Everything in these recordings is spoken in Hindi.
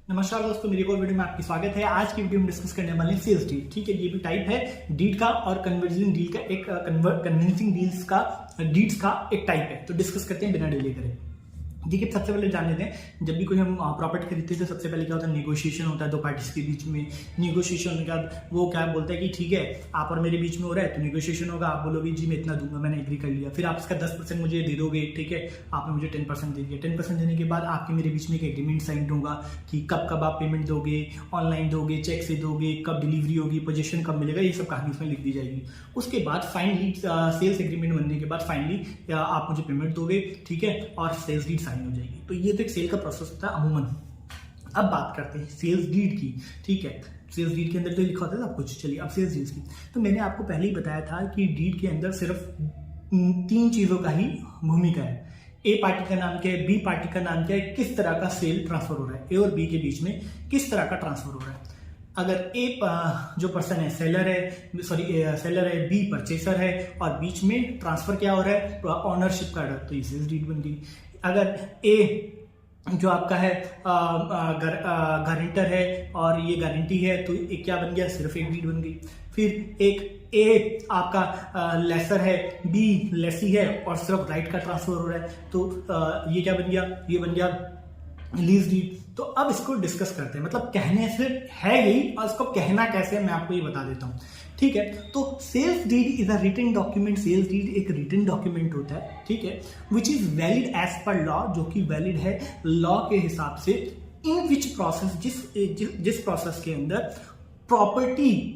नमस्कार दोस्तों, मेरी और वीडियो में आपकी स्वागत है। आज की वीडियो में डिस्कस करने वाले हैं सेल्स डीड। ठीक है, ये भी टाइप है डीड का और कन्वर्जिंग डील का एक कन्विंसिंग डील्स का डीड्स का एक टाइप है। तो डिस्कस करते हैं बिना डिले करे। देखिए, सबसे पहले जान लेते हैं, जब भी कोई हम प्रॉपर्टी खरीदते हैं तो सबसे पहले क्या होता है, नेगोशिएशन होता है दो पार्टीज के बीच में। नेगोशिएशन होने के बाद वो क्या बोलता है कि ठीक है, आप और मेरे बीच में हो रहा है तो नेगोशिएशन होगा। आप बोलोगे जी मैं इतना दूंगा, मैंने एग्री कर लिया। फिर आप इसका 10% मुझे दे दोगे, ठीक है, आपने मुझे 10% दे दिया। 10% देने के बाद आपके मेरे बीच में एक एग्रीमेंट साइन होगा कि कब कब आप पेमेंट दोगे, ऑनलाइन दोगे, चेक से दोगे, कब डिलीवरी होगी, पोजीशन कब मिलेगा, ये सब कहानी इसमें लिख दी जाएगी। उसके बाद फाइनली सेल्स एग्रीमेंट बनने के बाद फाइनली आप मुझे पेमेंट दोगे, ठीक है, और सेल्स डीड साइन हो जाएगी। तो ये तो एक सेल का प्रोसेस होता है अमूमन। अब बात करते हैं सेल्स डीड की। ठीक है, सेल्स डीड के अंदर तो लिखा होता है सब कुछ। चलिए अब सेल्स डीड की, तो मैंने आपको पहले ही बताया था कि डीड के अंदर सिर्फ 3 चीजों का ही भूमिका है। ए पार्टी का नाम क्या है, बी पार्टी का नाम क्या है, किस तरह का सेल ट्रांसफर हो रहा है, ए और बी के बीच में किस तरह का ट्रांसफर हो रहा है। अगर ए जो पर्सन है सेलर है, बी परचेसर है और बीच में ट्रांसफर क्या हो रहा है, ऑनरशिप का, तो ये सेल्स डीड बन गई। अगर ए जो आपका है गारंटर है और ये गारंटी है तो एक क्या बन गया, सिर्फ एक डीड बन गई। फिर एक ए आपका लेसर है, बी लेसी है और सिर्फ राइट का ट्रांसफर हो रहा है, तो ये क्या बन गया, ये बन गया लीज डीड। तो अब इसको डिस्कस करते हैं, मतलब कहने से है यही और इसको कहना कैसे है मैं आपको ये बता देता हूँ। ठीक है, तो sales deed is a written document. Sales deed एक रिटन डॉक्यूमेंट होता है, ठीक है, which is valid as per law, जो कि वैलिड है लॉ के हिसाब से। इन विच प्रोसेस, जिस प्रोसेस के अंदर प्रॉपर्टी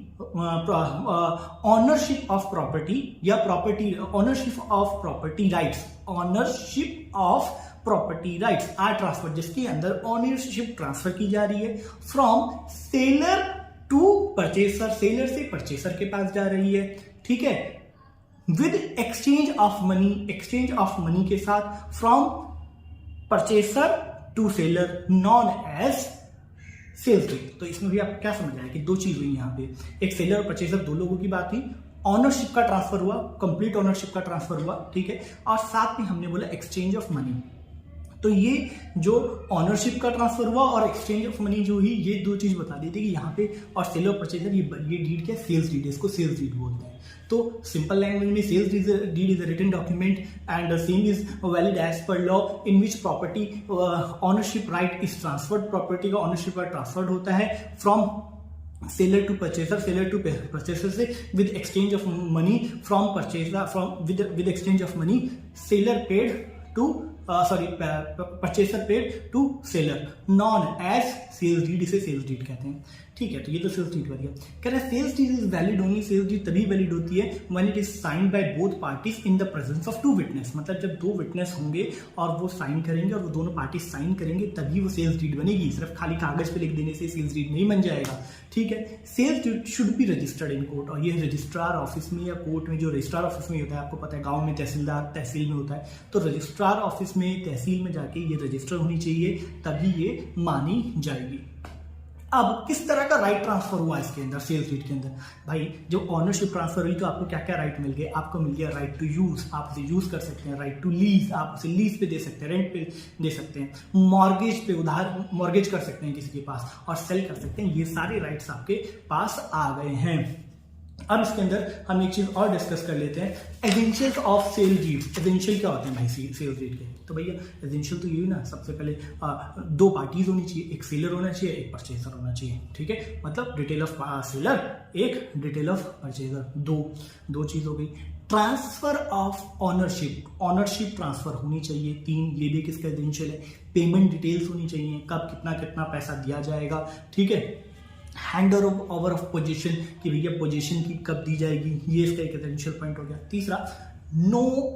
ऑनरशिप ऑफ प्रॉपर्टी या property ownership of property rights are transfer, जिसके अंदर ऑनरशिप ट्रांसफर की जा रही है from seller to purchaser, seller से परचेसर के पास जा रही है। ठीक है, विद एक्सचेंज ऑफ मनी के साथ from purchaser to seller, known as sales deed. तो इसमें भी आप क्या समझ आया कि 2 चीज हुई यहाँ पे, एक सेलर और परचेसर 2 लोगों की बात थी, ऑनरशिप का ट्रांसफर हुआ, कंप्लीट ऑनरशिप का ट्रांसफर हुआ, ठीक है, और साथ में हमने बोला एक्सचेंज ऑफ मनी। तो ये जो ऑनरशिप का ट्रांसफर हुआ और एक्सचेंज ऑफ मनी जो हुई, ये 2 चीज बता दी थी कि यहाँ पे, और सेलर परचेजर ये डीड क्या, सेल्स डीड, इसको सेल्स डीड बोलते हैं। तो सिंपल लैंग्वेज में sales deed is a written document and same is valid as per law in which property ownership right is transferred, property का ऑनरशिप राइट ट्रांसफर्ड होता है फ्रॉम सेलर टू परचेसर से with exchange of money from purchaser, with exchange of money seller paid to purchaser paid to seller, known as sales deed, इसे सेल्स डीड कहते हैं। ठीक है, तो ये तो सेल्स डीड कर दिया। कह रहे हैं sales deed is valid only, sales deed तभी वैलिड होती है when it is signed by both parties in the presence of 2 witness. मतलब जब 2 विटनेस होंगे और वो साइन करेंगे और वो दोनों पार्टी साइन करेंगे तभी वो सेल्स डीड बनेगी। सिर्फ खाली कागज पे लिख देने से सेल्स डीड नहीं बन जाएगा। ठीक है, sales deed should be registered in court, और ये रजिस्ट्रार ऑफिस में या कोर्ट में, जो रजिस्ट्रार ऑफिस में होता है, आपको पता है गांव में तहसीलदार तहसील में होता है, तो रजिस्ट्रार ऑफिस में तहसील में जाके ये रजिस्टर होनी चाहिए, तभी ये मानी जाएगी। अब किस तरह का राइट ट्रांसफर हुआ इसके अंदर, सेल्स डीड के अंदर? भाई जब ऑनरशिप ट्रांसफर हुई तो आपको क्या क्या राइट मिल गए? आपको मिल गया राइट टू यूज, आप उसे यूज कर सकते हैं, राइट टू लीज, आप उसे लीज पे दे सकते हैं, रेंट पे दे सकते हैं, मॉर्गेज पे उधार मॉर्गेज कर सकते हैं किसी के पास, और सेल कर सकते हैं। ये सारे राइट्स आपके पास आ गए हैं। अब इसके अंदर हम एक चीज और डिस्कस कर लेते हैं, essentials of sale deed. Essential क्या होते हैं भाई सेल्स डीड के? तो भैया एसेंशियल तो यही ना, सबसे पहले 2 पार्टीज होनी चाहिए, एक सेलर होना चाहिए, एक परचेसर होना चाहिए। ठीक है, मतलब डिटेल ऑफ सेलर, एक डिटेल ऑफ परचेसर, दो चीज हो गई। ट्रांसफर ऑफ ऑनरशिप ट्रांसफर होनी चाहिए 3, ये भी किसका एसेंशियल है। पेमेंट डिटेल्स होनी चाहिए, कब कितना पैसा दिया जाएगा। ठीक है, हैंड ओवर ऑफ पोजीशन, कि भैया पोजीशन की कब दी जाएगी, ये इसका एक एसेंशियल पॉइंट हो गया। तीसरा, नो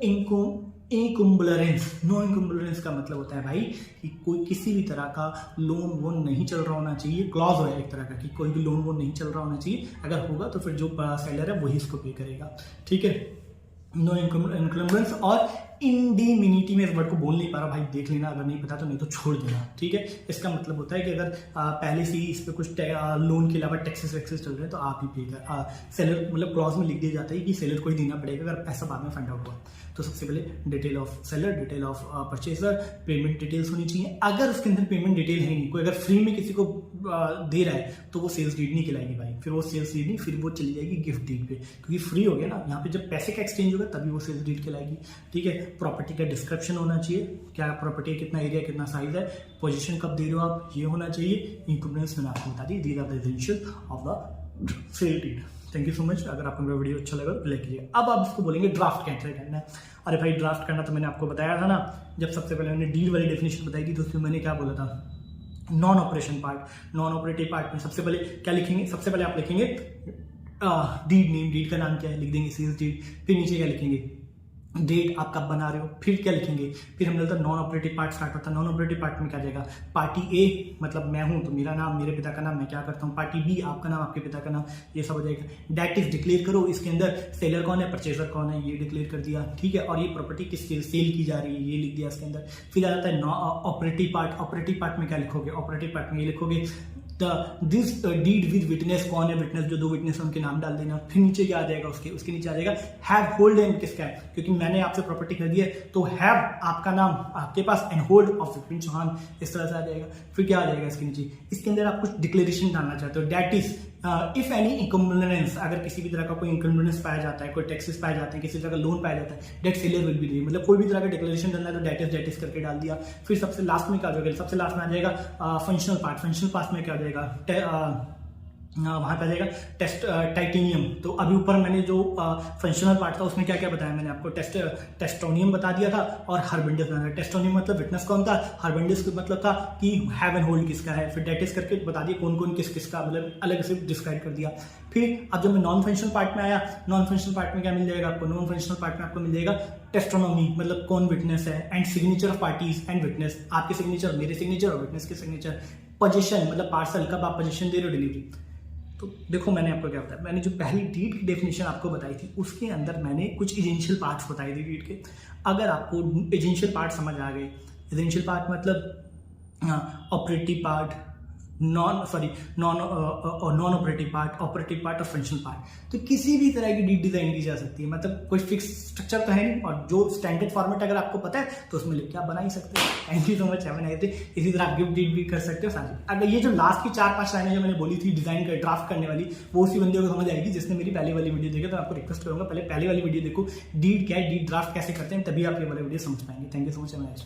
इनकम्बलेंस का मतलब होता है भाई कि कोई किसी भी तरह का लोन वोन नहीं चल रहा होना चाहिए। क्लॉज है एक तरह का कि कोई भी लोन वोन नहीं चल रहा होना चाहिए, अगर होगा तो फिर जो सेलर है वही इसको पे करेगा। ठीक है, नो इनकम्बलेंस और इंडिमिनिटी में इस वर्ड को बोल नहीं पा रहा भाई, देख लेना, अगर नहीं पता तो नहीं तो छोड़ देना। ठीक है, इसका मतलब होता है कि अगर पहले से ही इस पे कुछ लोन के अलावा टैक्सेस वैक्सेस चल रहे हैं तो आप ही पे कर, सेलर मतलब क्लॉज में लिख दिया जाता है कि सेलर को ही देना पड़ेगा अगर पैसा बाद में फाइंड आउट हुआ। तो सबसे पहले detail of seller, detail of purchaser, payment details होनी चाहिए। अगर उसके अंदर पेमेंट डिटेल है नहीं, कोई अगर फ्री में किसी को दे रहा है तो वो सेल्स डीड नहीं कहलाएगी भाई, फिर वो सेल्स डीड नहीं, फिर वो चली जाएगी गिफ्ट डीड पे, क्योंकि फ्री हो गया ना। यहाँ पे जब पैसे का एक्सचेंज होगा तभी वो सेल्स डीड कहलाएगी। ठीक है, प्रॉपर्टी का डिस्क्रिप्शन होना चाहिए, क्या प्रॉपर्टी है, कितना एरिया, कितना साइज है, पोजीशन कब दे रहे हो आप, ये होना चाहिए। इंक्लूडेंस मैंने आपको बता दी, these are the essential of the sale deed. Thank you so much. अगर आपको मेरा वीडियो अच्छा लगा तो लाइक कीजिए। अब आप इसको बोलेंगे ड्राफ्ट कैसे करना है। अरे भाई ड्राफ्ट करना तो मैंने आपको बताया था ना, जब सबसे पहले मैंने डीड वाली डेफिनेशन बताई थी तो उसमें मैंने क्या बोला था, non operation part. Non operative part में सबसे पहले क्या लिखेंगे, सबसे पहले आप लिखेंगे डीड नेम, डीड का नाम क्या है, लिख देंगे सेल्स डीड। फिर नीचे क्या लिखेंगे, डेट आप कब बना रहे हो। फिर क्या लिखेंगे, फिर हम लोग नॉन ऑपरेटिव पार्ट स्टार्ट होता है। नॉन ऑपरेटिव पार्ट में क्या जाएगा, पार्टी ए मतलब मैं हूं तो मेरा नाम, मेरे पिता का नाम, मैं क्या करता हूं। पार्टी बी आपका नाम, आपके पिता का नाम, ये सब हो जाएगा। डेट इज डिक्लेयर करो, इसके अंदर सेलर कौन है, परचेजर कौन है, ये डिक्लेयर कर दिया। ठीक है, और ये प्रॉपर्टी किस सेल की जा रही है ये लिख दिया इसके अंदर। फिर आ जाता है ऑपरेटिव पार्ट। ऑपरेटिव पार्ट में क्या लिखोगे, ऑपरेटिव पार्ट में ये लिखोगे दिस डीड विद विटनेस, कौन है विटनेस, जो दो विटनेस उनके नाम डाल देना। फिर नीचे क्या आ जाएगा, उसके नीचे आ जाएगा हैव होल्ड एंड, किसका है, क्योंकि मैंने आपसे प्रॉपर्टी कर दी है तो हैव आपका नाम आपके पास and hold of Vipin Chauhan, इस तरह से आ जाएगा। फिर क्या आ जाएगा इसके नीचे, इसके अंदर आप कुछ डिक्लेरेशन डालना चाहते हो, दैट इज इफ एनी इनकम्बेंस, अगर किसी भी तरह का कोई इनकम्बेंस पाया जाता है, कोई टैक्सेस पाए जाते हैं, किसी तरह का लोन पाया जाता है, debt seller will be the, मतलब कोई भी तरह का डिक्लेरेशन डालना है तो डेट इज करके डाल दिया। फिर सबसे लास्ट में क्या हो जाएगा, सबसे लास्ट में आ जाएगा फंक्शनल पार्ट। फंक्शनल पार्ट में क्या हो जाएगा, वहां पे आ जाएगा टाइटेनियम। तो अभी ऊपर मैंने जो फंक्शनल पार्ट था उसमें क्या क्या बताया मैंने आपको, टेस्टोनियम बता दिया था और हर्बेंडिस बता दिया। टेस्टोनियम मतलब विटनेस कौन था, हर्बेंडिस मतलब था कि हैव एंड होल्ड किसका है, फिर डेटिस करके बता दिया कौन कौन किसका, मतलब अलग से डिस्क्राइब कर दिया। फिर अब जब मैं नॉन फंक्शनल पार्ट में आया, नॉन फंक्शनल पार्ट में क्या मिल जाएगा आपको, नॉन फंक्शनल पार्ट में आपको मिल जाएगा टेस्टोनॉमी, मतलब कौन विटनेस है, and signature of parties and witness, आपके सिग्नेचर, मेरे सिग्नेचर और विटनेस के सिग्नेचर। पोजीशन मतलब पार्सल, कब आप पोजीशन दे रहे हो, डिलीवरी। तो देखो मैंने आपको क्या बताया, मैंने जो पहली डीड की डेफिनेशन आपको बताई थी उसके अंदर मैंने कुछ एजेंशियल पार्ट्स बताए थे डीड के। अगर आपको एजेंशियल पार्ट समझ आ गए, एजेंशियल पार्ट मतलब operative part, non operative part, operative part और फंक्शनल पार्ट, तो किसी भी तरह की डीड डिजाइन की जा सकती है। मतलब कोई फिक्स स्ट्रक्चर तो है नहीं, और जो स्टैंडर्ड फॉर्मेट अगर आपको पता है तो उसमें लिख के आप बना ही सकते हैं। Thank you so much, have a nice day. इसी तरह आप गिफ्ट डीड भी कर सकते हो साथ। अगर ये जो लास्ट की 4-5 लाइनें जो मैंने बोली थी डिजाइन कर ड्राफ्ट करने वाली, वो उसी बंदे को समझ आएगी जिसने मेरी पहले वाली वीडियो देखी। तो आपको रिक्वेस्ट करूंगा पहले वाली वीडियो देखो, डीड क्या है, डीड ड्राफ्ट कैसे करते हैं, तभी आप ये वाला वीडियो समझ पाएंगे। Thank you so much, have a nice day.